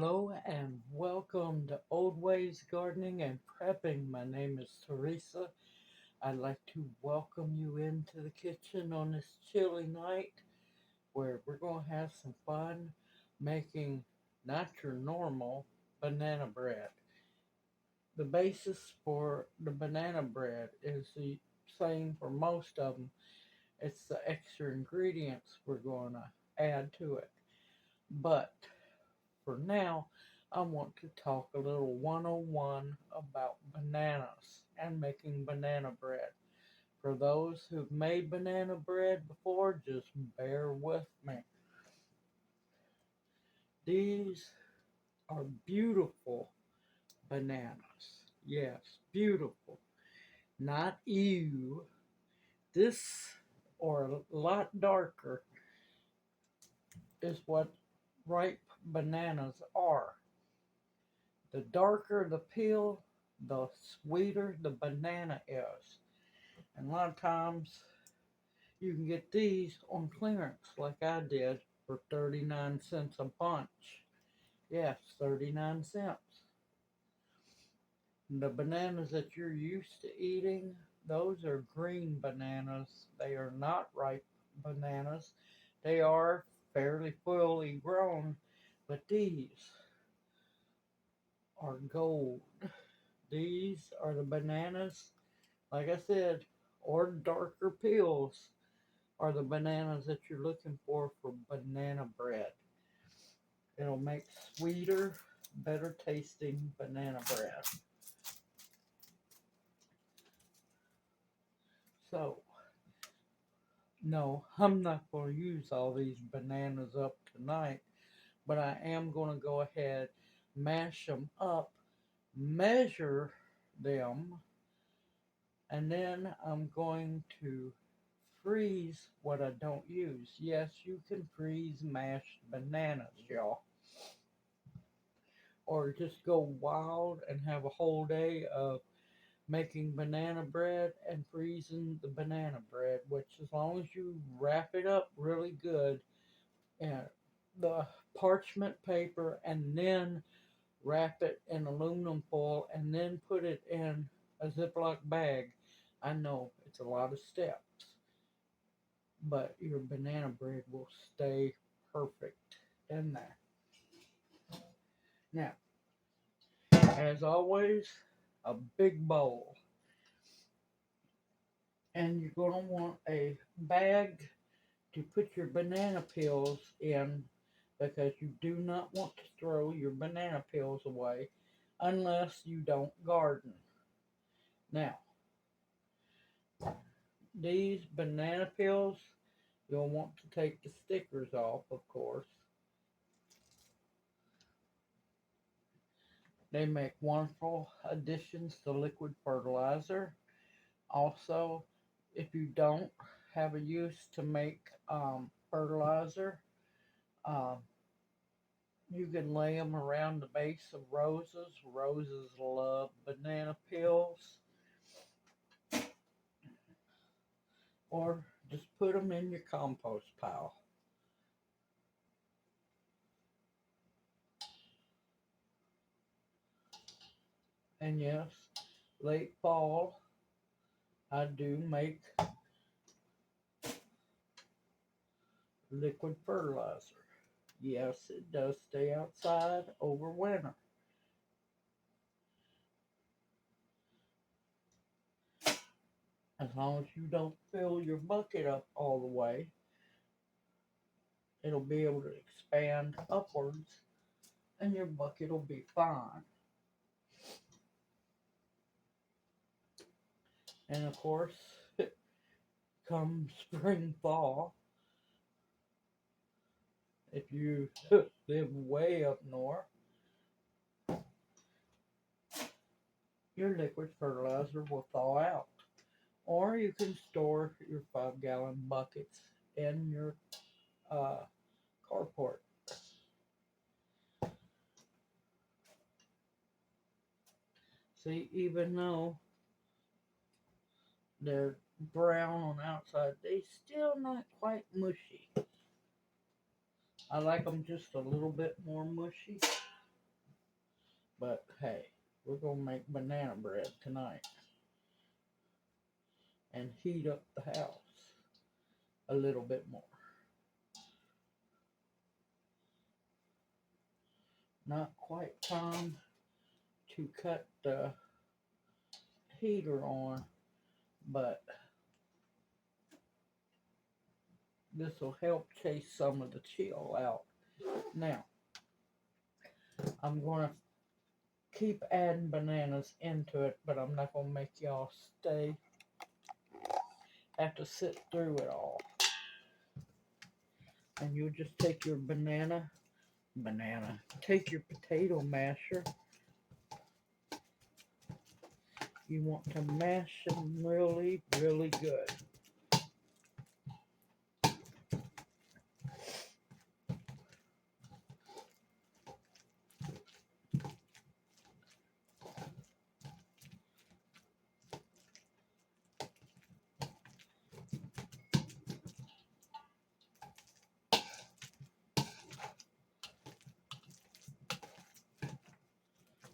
Hello and welcome to Old Ways Gardening and Prepping. My name is Teresa. I'd like to welcome you into the kitchen on this chilly night where we're going to have some fun making not your normal banana bread. The basis for the banana bread is the same for most of them. It's the extra ingredients we're going to add to it. But for now, I want to talk a little 101 about bananas and making banana bread. For those who've made banana bread before, just bear with me. These are beautiful bananas. Yes, beautiful. Not ew. This, or a lot darker, is what ripe bananas are. The darker the peel, the sweeter the banana is. And a lot of times you can get these on clearance like I did for 39 cents a bunch. Yes, 39 cents. The bananas that you're used to eating, those are green bananas. They are not ripe bananas. They are fairly fully grown, but these are gold. These are the bananas, like I said, or darker peels are the bananas that you're looking for banana bread. It'll make sweeter, better tasting banana bread. So, no, I'm not going to use all these bananas up tonight, but I am going to go ahead, mash them up, measure them, and then I'm going to freeze what I don't use. Yes, you can freeze mashed bananas, y'all. Or just go wild and have a whole day of making banana bread and freezing the banana bread, which as long as you wrap it up really good in the parchment paper and then wrap it in aluminum foil and then put it in a Ziploc bag. I know it's a lot of steps, but your banana bread will stay perfect in there. Now, as always, a big bowl. And you're going to want a bag to put your banana peels in because you do not want to throw your banana peels away unless you don't garden. Now, these banana peels, you'll want to take the stickers off, of course. They make wonderful additions to liquid fertilizer. Also, if you don't have a use to make fertilizer, um, you can lay them around the base of roses. Roses love banana peels. Or just put them in your compost pile. And yes, late fall, I do make liquid fertilizer. Yes, it does stay outside over winter. As long as you don't fill your bucket up all the way, it'll be able to expand upwards and your bucket will be fine. And of course, come spring, fall, if you live way up north, your liquid fertilizer will thaw out. Or you can store your 5-gallon buckets in your carport. See, even though they're brown on the outside, they still not quite mushy. I like them just a little bit more mushy. But hey, we're going to make banana bread tonight and heat up the house a little bit more. Not quite time to cut the heater on, but this will help chase some of the chill out. Now, I'm going to keep adding bananas into it, but I'm not going to make y'all have to sit through it all. And you'll just take your take your potato masher. You want to mash them really, really good.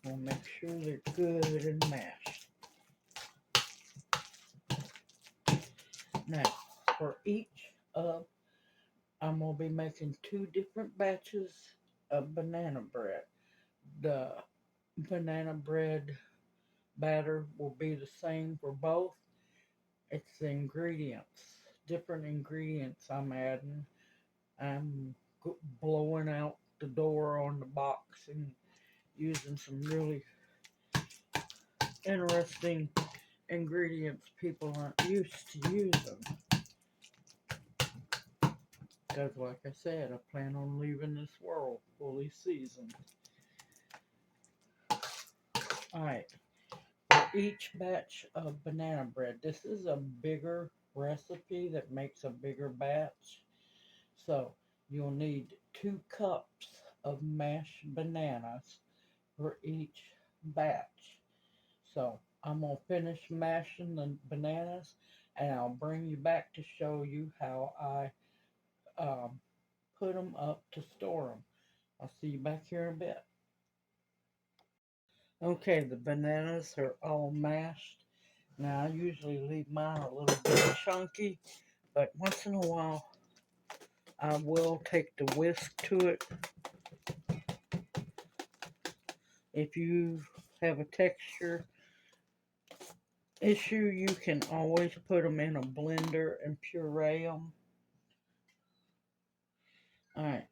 We'll make sure they're good and mashed. Now, for each I'm going to be making 2 different batches of banana bread. The banana bread batter will be the same for both. It's the ingredients, different ingredients I'm adding. I'm blowing out the door on the box and using some really interesting ingredients people aren't used to using. Because like I said, I plan on leaving this world fully seasoned. Alright, for each batch of banana bread, this is a bigger recipe that makes a bigger batch. So you'll need 2 cups of mashed bananas for each batch. So I'm going to finish mashing the bananas and I'll bring you back to show you how I put them up to store them. I'll see you back here in a bit. Okay, the bananas are all mashed. Now I usually leave mine a little bit chunky, but once in a while I will take the whisk to it. If you have a texture issue, you can always put them in a blender and puree them. Alright,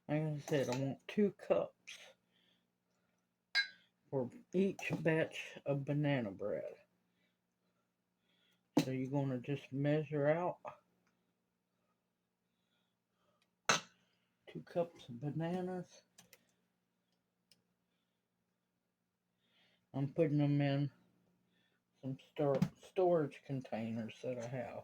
like I said, I want 2 cups for each batch of banana bread. So you're going to just measure out 2 cups of bananas. I'm putting them in some storage containers that I have.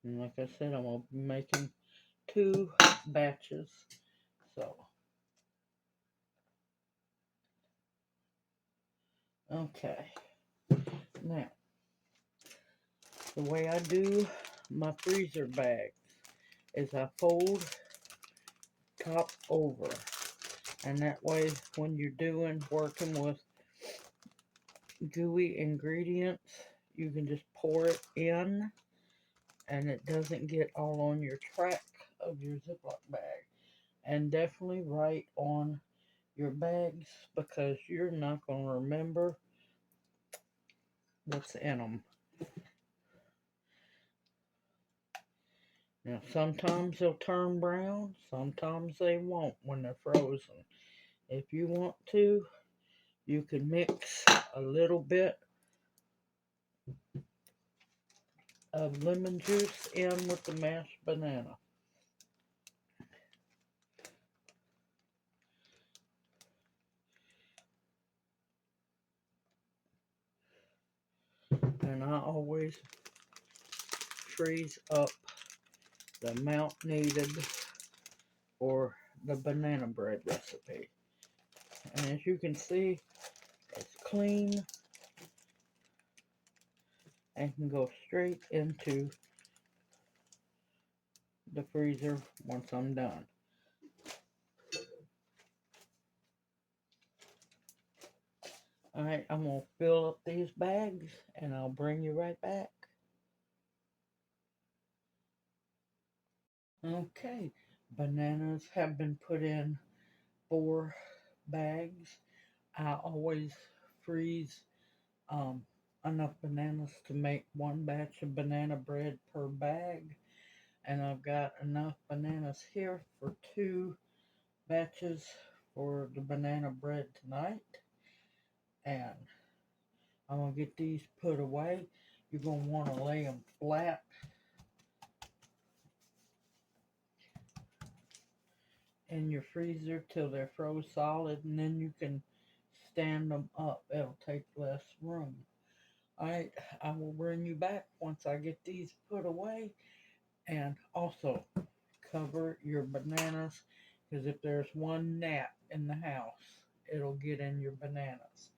And like I said, I'm going to be making 2 batches. So, okay. Now, the way I do my freezer bags is I fold top over. And that way, when you're working with gooey ingredients, you can just pour it in and it doesn't get all on your track of your Ziploc bag. And definitely write on your bags because you're not going to remember what's in them. Now, sometimes they'll turn brown, sometimes they won't when they're frozen. If you want to, you can mix a little bit of lemon juice in with the mashed banana. And I always freeze up the amount needed for the banana bread recipe. And as you can see, it's clean. and can go straight into the freezer once I'm done. Alright, I'm going to fill up these bags and I'll bring you right back. Okay, bananas have been put in 4 bags. I always freeze enough bananas to make 1 batch of banana bread per bag. And I've got enough bananas here for 2 batches for the banana bread tonight. And I'm going to get these put away. You're going to want to lay them flat in your freezer till they're froze solid, and then you can stand them up. It'll take less room. Alright, I will bring you back once I get these put away. And also cover your bananas, because if there's one gnat in the house, it'll get in your bananas.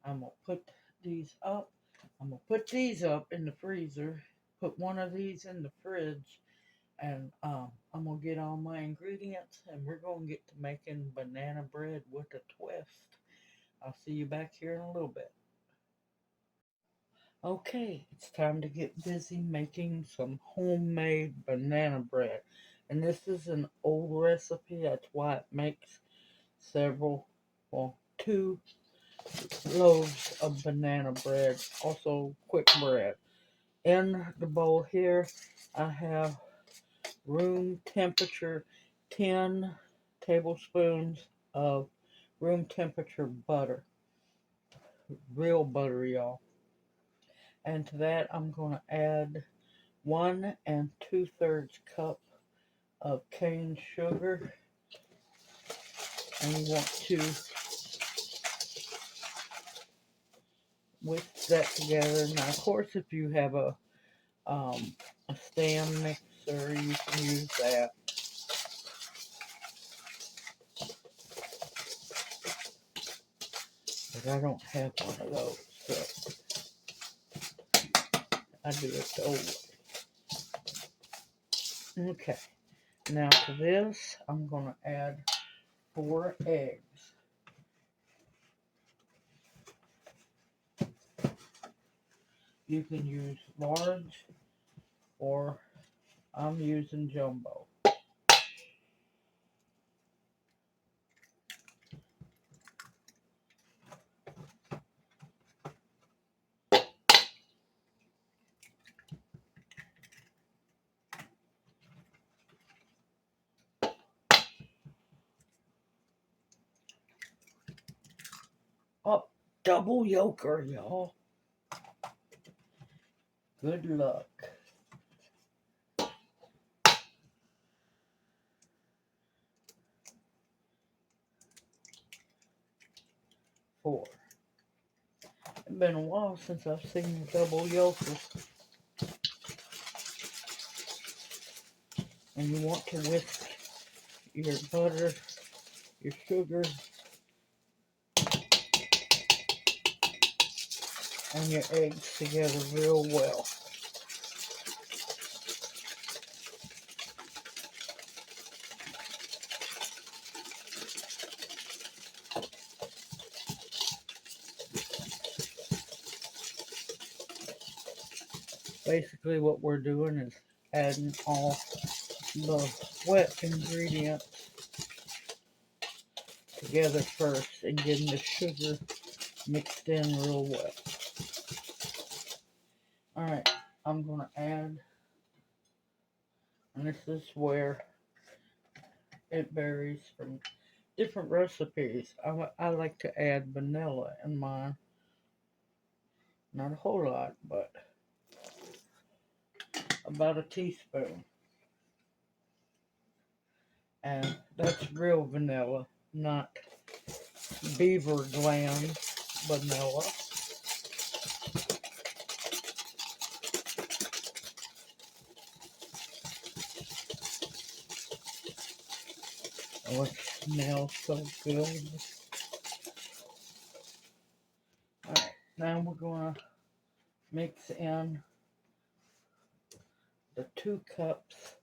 I'm going to put these up. I'm going to put these up in the freezer, put one of these in the fridge, and I'm going to get all my ingredients, and we're going to get to making banana bread with a twist. I'll see you back here in a little bit. Okay, it's time to get busy making some homemade banana bread. And this is an old recipe, that's why it makes several, well, 2 loaves of banana bread, also quick bread. In the bowl here, I have room temperature 10 tablespoons of room temperature butter. Real butter, y'all. And to that, I'm going to add 1 2/3 cup of cane sugar. And you want to whisk that together. Now, of course, if you have a stand mixer, you can use that. But I don't have one of those, so I do it the old way. Okay, now to this, I'm going to add 4 eggs. You can use large, or I'm using jumbo. Oh, double yolker, y'all. Good luck. 4. It's been a while since I've seen double yolkers. And you want to whisk your butter, your sugar, and your eggs together real well. Basically what we're doing is adding all the wet ingredients together first and getting the sugar mixed in real well. Alright, I'm going to add, and this is where it varies from different recipes. I like to add vanilla in mine. Not a whole lot, but about a teaspoon. And that's real vanilla, not beaver gland vanilla. Oh, it smells so good. Alright, now we're going to mix in the 2 cups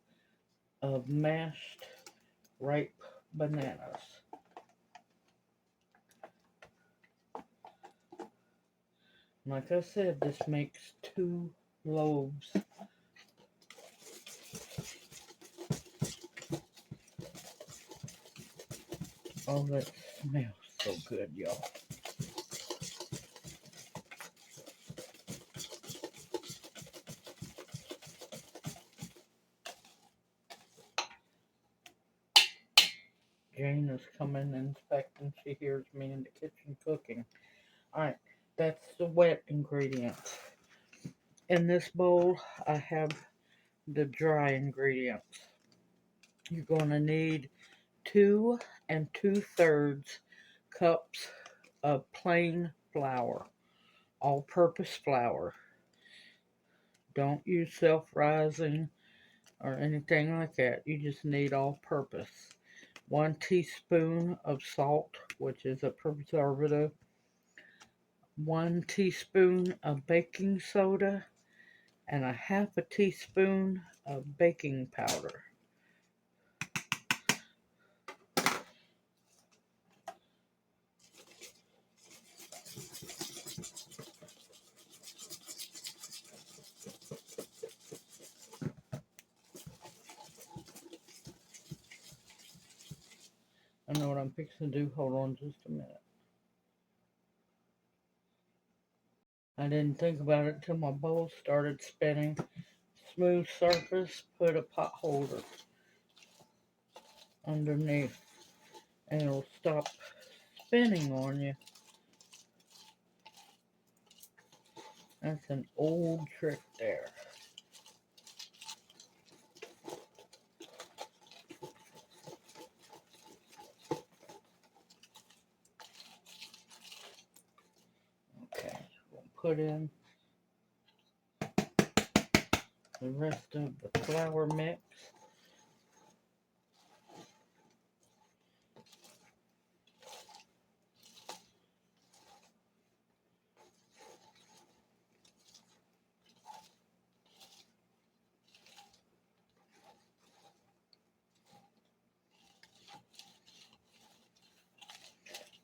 of mashed ripe bananas. Like I said, this makes 2 loaves. Oh, that smells so good, y'all. Jane is coming and inspecting. She hears me in the kitchen cooking. Alright, that's the wet ingredients. In this bowl, I have the dry ingredients. You're going to need 2 2/3 cups of plain flour, all-purpose flour. Don't use self-rising or anything like that. You just need all-purpose. 1 teaspoon of salt, which is a preservative. 1 teaspoon of baking soda, and a 1/2 teaspoon of baking powder. I know what I'm fixing to do. Hold on just a minute. I didn't think about it till my bowl started spinning. Smooth surface, put a pot holder underneath and it'll stop spinning on you. That's an old trick there. Okay, we'll put in the rest of the flour mix.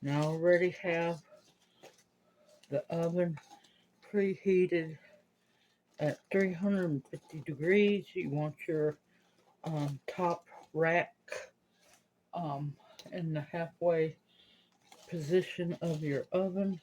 Now I already have the oven preheated at 350 degrees. You want your top rack in the halfway position of your oven.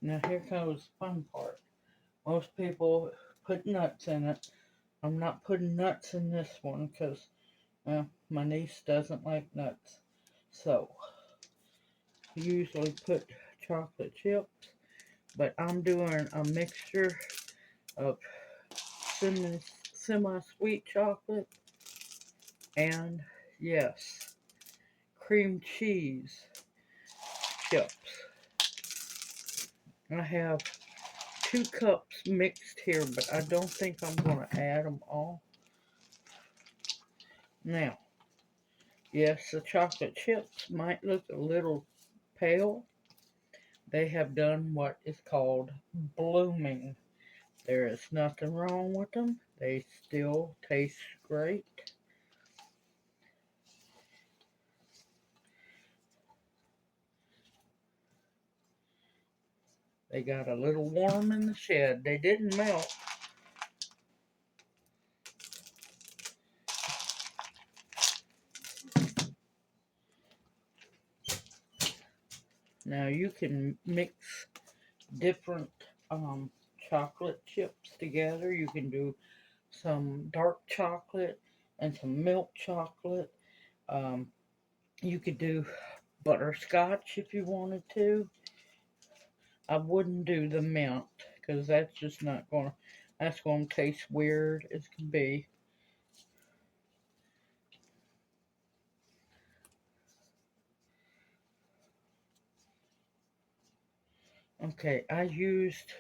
Now here comes the fun part. Most people put nuts in it. I'm not putting nuts in this one because my niece doesn't like nuts. So, I usually put chocolate chips, but I'm doing a mixture of semi-sweet chocolate and, yes, cream cheese chips. I have 2 cups mixed here, but I don't think I'm going to add them all. Now, yes, the chocolate chips might look a little pale. They have done what is called blooming. There is nothing wrong with them. They still taste great. They got a little warm in the shed. They didn't melt. Now you can mix different chocolate chips together. You can do some dark chocolate and some milk chocolate. You could do butterscotch if you wanted to. I wouldn't do the mint because that's just not gonna. That's gonna taste weird as can be. Okay, I used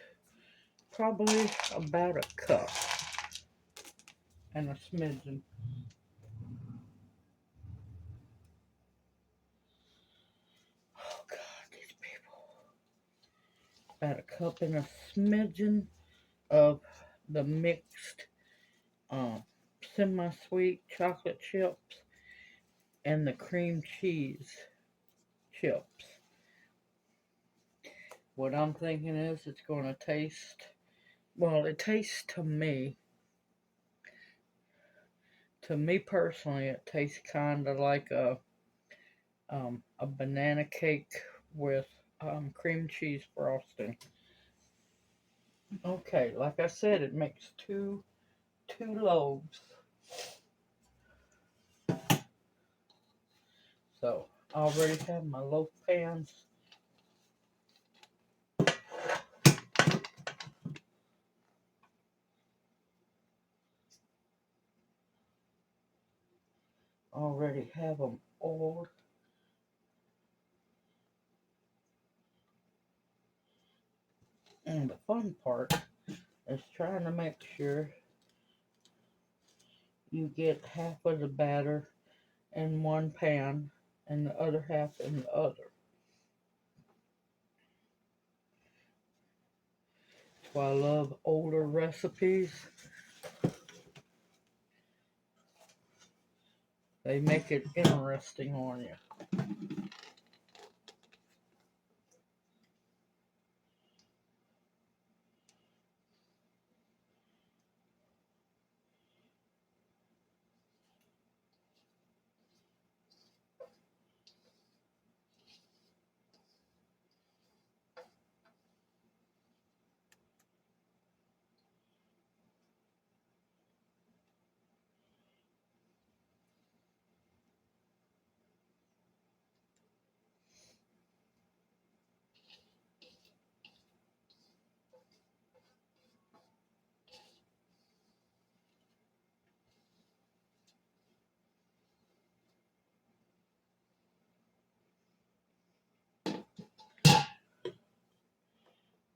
probably about a cup and a smidgen. Oh God, these people. About a cup and a smidgen of the mixed um, semi-sweet chocolate chips and the cream cheese chips. What I'm thinking is it's going to taste, well, it tastes to me personally, it tastes kind of like a banana cake with cream cheese frosting. Okay, like I said, it makes two loaves. So I already have my loaf pans already have them oiled. And the fun part is trying to make sure you get half of the batter in one pan and the other half in the other. That's why I love older recipes. They make it interesting on you.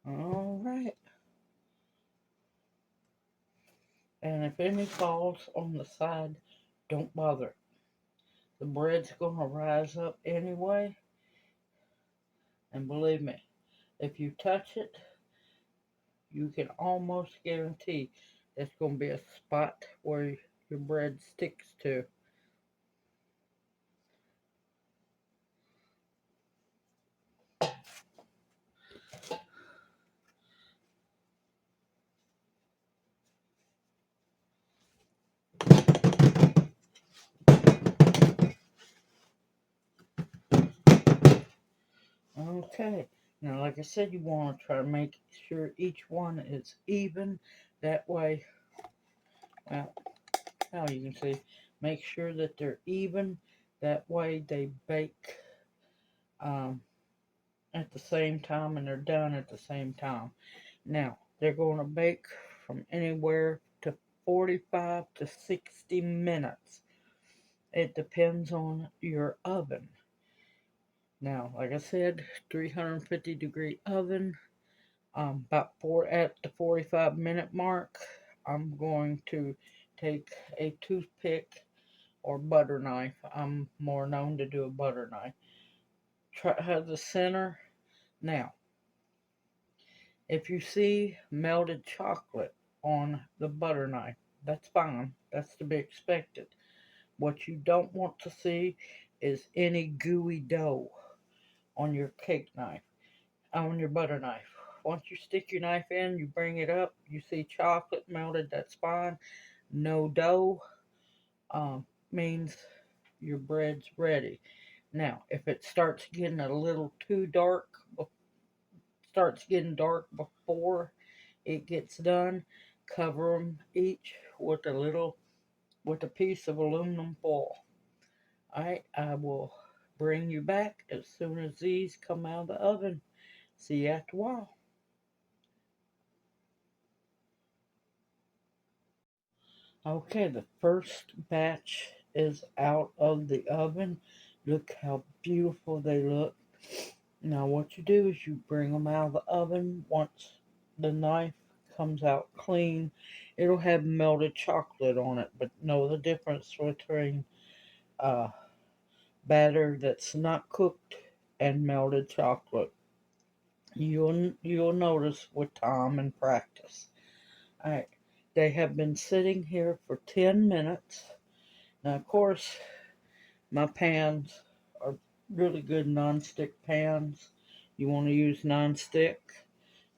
All right. And if any falls on the side, don't bother. The bread's going to rise up anyway. And believe me, if you touch it, you can almost guarantee there's going to be a spot where your bread sticks to. Okay. Now, like I said, you want to try to make sure each one is even. That way, well, now you can see, make sure that they're even. That way they bake um, at the same time and they're done at the same time. Now, they're going to bake from anywhere to 45 to 60 minutes. It depends on your oven. Now, like I said, 350-degree oven. About at the 45-minute mark, I'm going to take a toothpick or butter knife. I'm more known to do a butter knife. Try have the center. Now, if you see melted chocolate on the butter knife, that's fine. That's to be expected. What you don't want to see is any gooey dough on your cake knife, on your butter knife. Once you stick your knife in, you bring it up, you see chocolate melted, that's fine. No dough means your bread's ready. Now, if it starts getting a little too dark, starts getting dark before it gets done, cover them each with a piece of aluminum foil. Alright, I will. bring you back as soon as these come out of the oven. See you after a while. Okay, the first batch is out of the oven. Look how beautiful they look. Now what you do is you bring them out of the oven. Once the knife comes out clean, it'll have melted chocolate on it, but know the difference between uh, batter that's not cooked and melted chocolate. You'll notice with time and practice. Alright, they have been sitting here for 10 minutes. Now of course my pans are really good nonstick pans. You want to use nonstick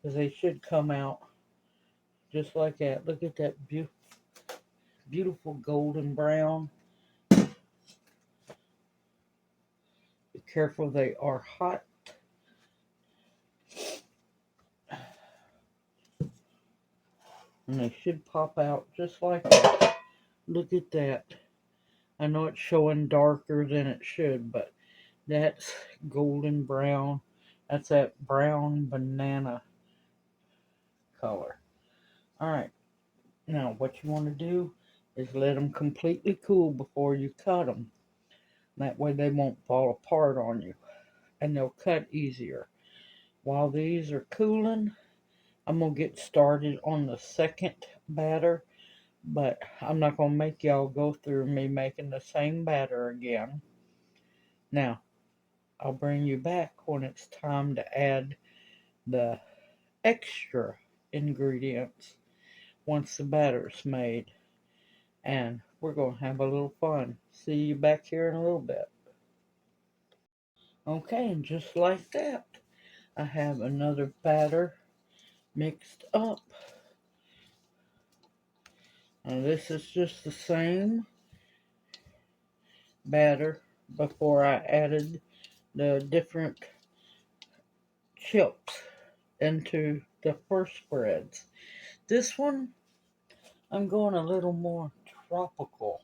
because they should come out just like that. Look at that beautiful golden brown. Be careful, they are hot. And they should pop out just like that. Look at that. I know it's showing darker than it should, but that's golden brown. That's that brown banana color. Alright, now what you want to do is let them completely cool before you cut them. That way they won't fall apart on you and they'll cut easier. While these are cooling, I'm going to get started on the second batter, but I'm not going to make y'all go through me making the same batter again. Now, I'll bring you back when it's time to add the extra ingredients once the batter's made. And we're going to have a little fun. See you back here in a little bit. Okay, and just like that, I have another batter mixed up. Now this is just the same batter before I added the different chips into the first spreads. This one, I'm going a little more tropical.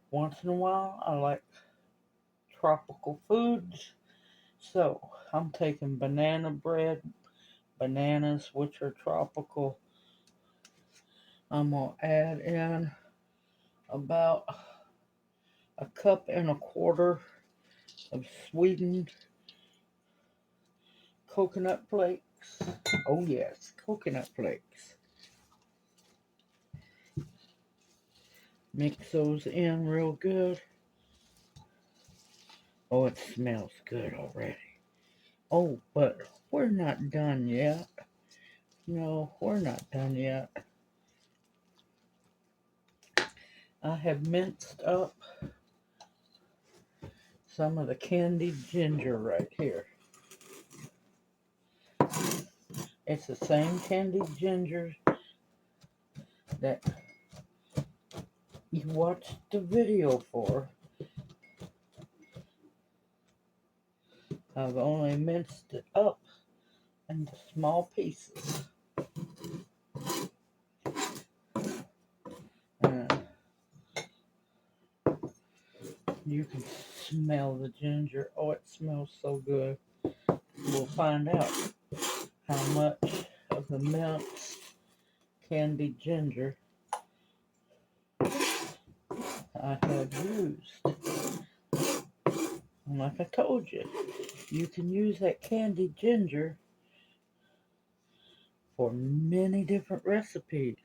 Once in a while, I like tropical foods. So, I'm taking banana bread, bananas, which are tropical. I'm going to add in about a cup and a quarter of sweetened coconut flakes. Oh yes, coconut flakes. Mix those in real good. Oh, it smells good already. Oh, but we're not done yet. No, we're not done yet. I have minced up some of the candied ginger right here. It's the same candied ginger that you watched the video for. I've only minced it up into small pieces. You can smell the ginger. Oh, it smells so good. We'll find out how much of the minced candied ginger I have used. And like I told you, you can use that candied ginger for many different recipes.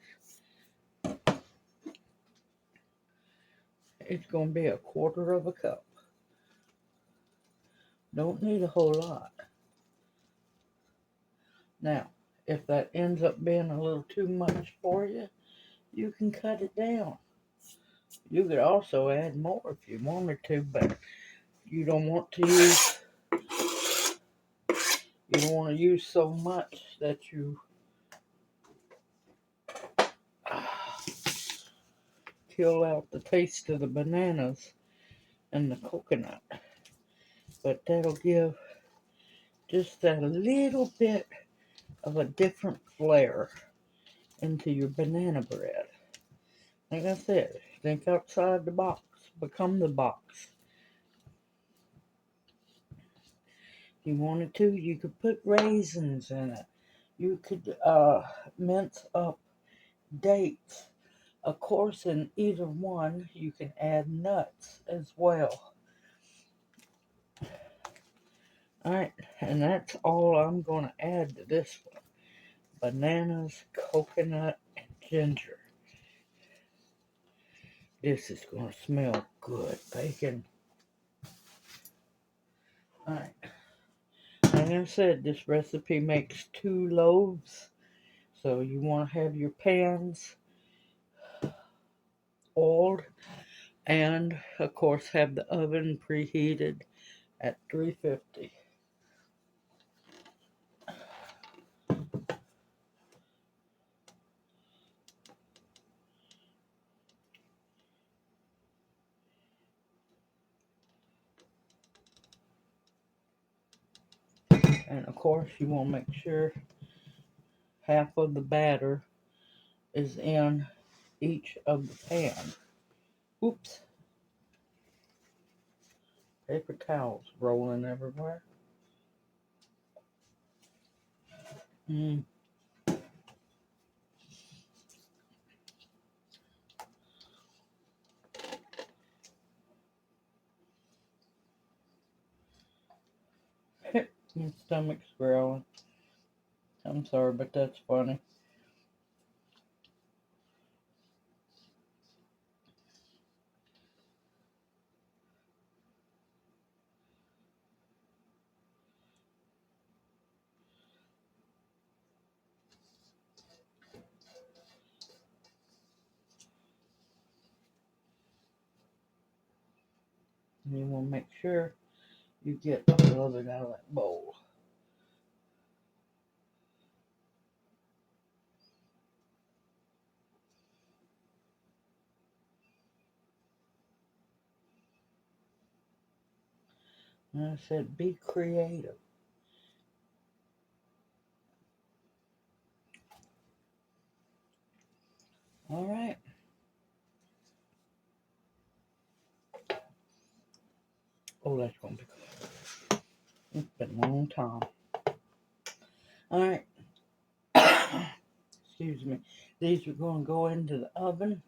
It's going to be a quarter of a cup. Don't need a whole lot. Now, if that ends up being a little too much for you, you can cut it down. You could also add more if you wanted to, but you don't want to use so much that you kill out the taste of the bananas and the coconut. But that'll give just a little bit of a different flair into your banana bread. Like I said, think outside the box. Become the box. If you wanted to, you could put raisins in it. You could mince up dates. Of course, in either one, you can add nuts as well. Alright, and that's all I'm going to add to this one. Bananas, coconut, and ginger. This is going to smell good, bacon. Alright, like I said, this recipe makes 2 loaves. So you want to have your pans oiled and, of course, have the oven preheated at 350. And of course, you want to make sure half of the batter is in each of the pans. Oops. Paper towels rolling everywhere. Mm. My stomach's growling. I'm sorry, but that's funny. And you want to make sure you get all of it out of that bowl. And I said, be creative. All right. Oh, that's going to be good. It's been a long time. All right. Excuse me. These are going to go into the oven.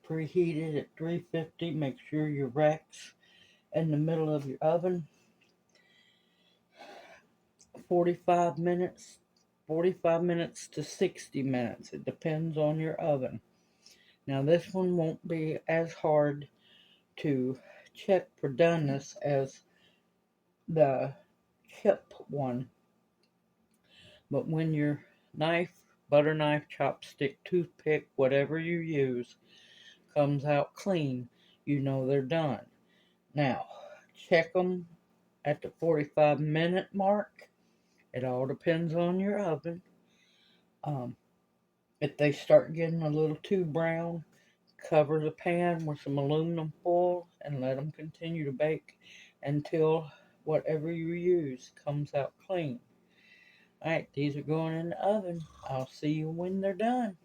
Preheated at 350. Make sure your rack's in the middle of your oven. 45 minutes. 45 minutes to 60 minutes. It depends on your oven. Now this one won't be as hard to check for doneness as the chip one. But when your knife, butter knife, chopstick, toothpick, whatever you use, comes out clean, you know they're done. Now, check them at the 45-minute mark. It all depends on your oven. If they start getting a little too brown, cover the pan with some aluminum foil and let them continue to bake until whatever you use comes out clean. Alright, these are going in the oven. I'll see you when they're done.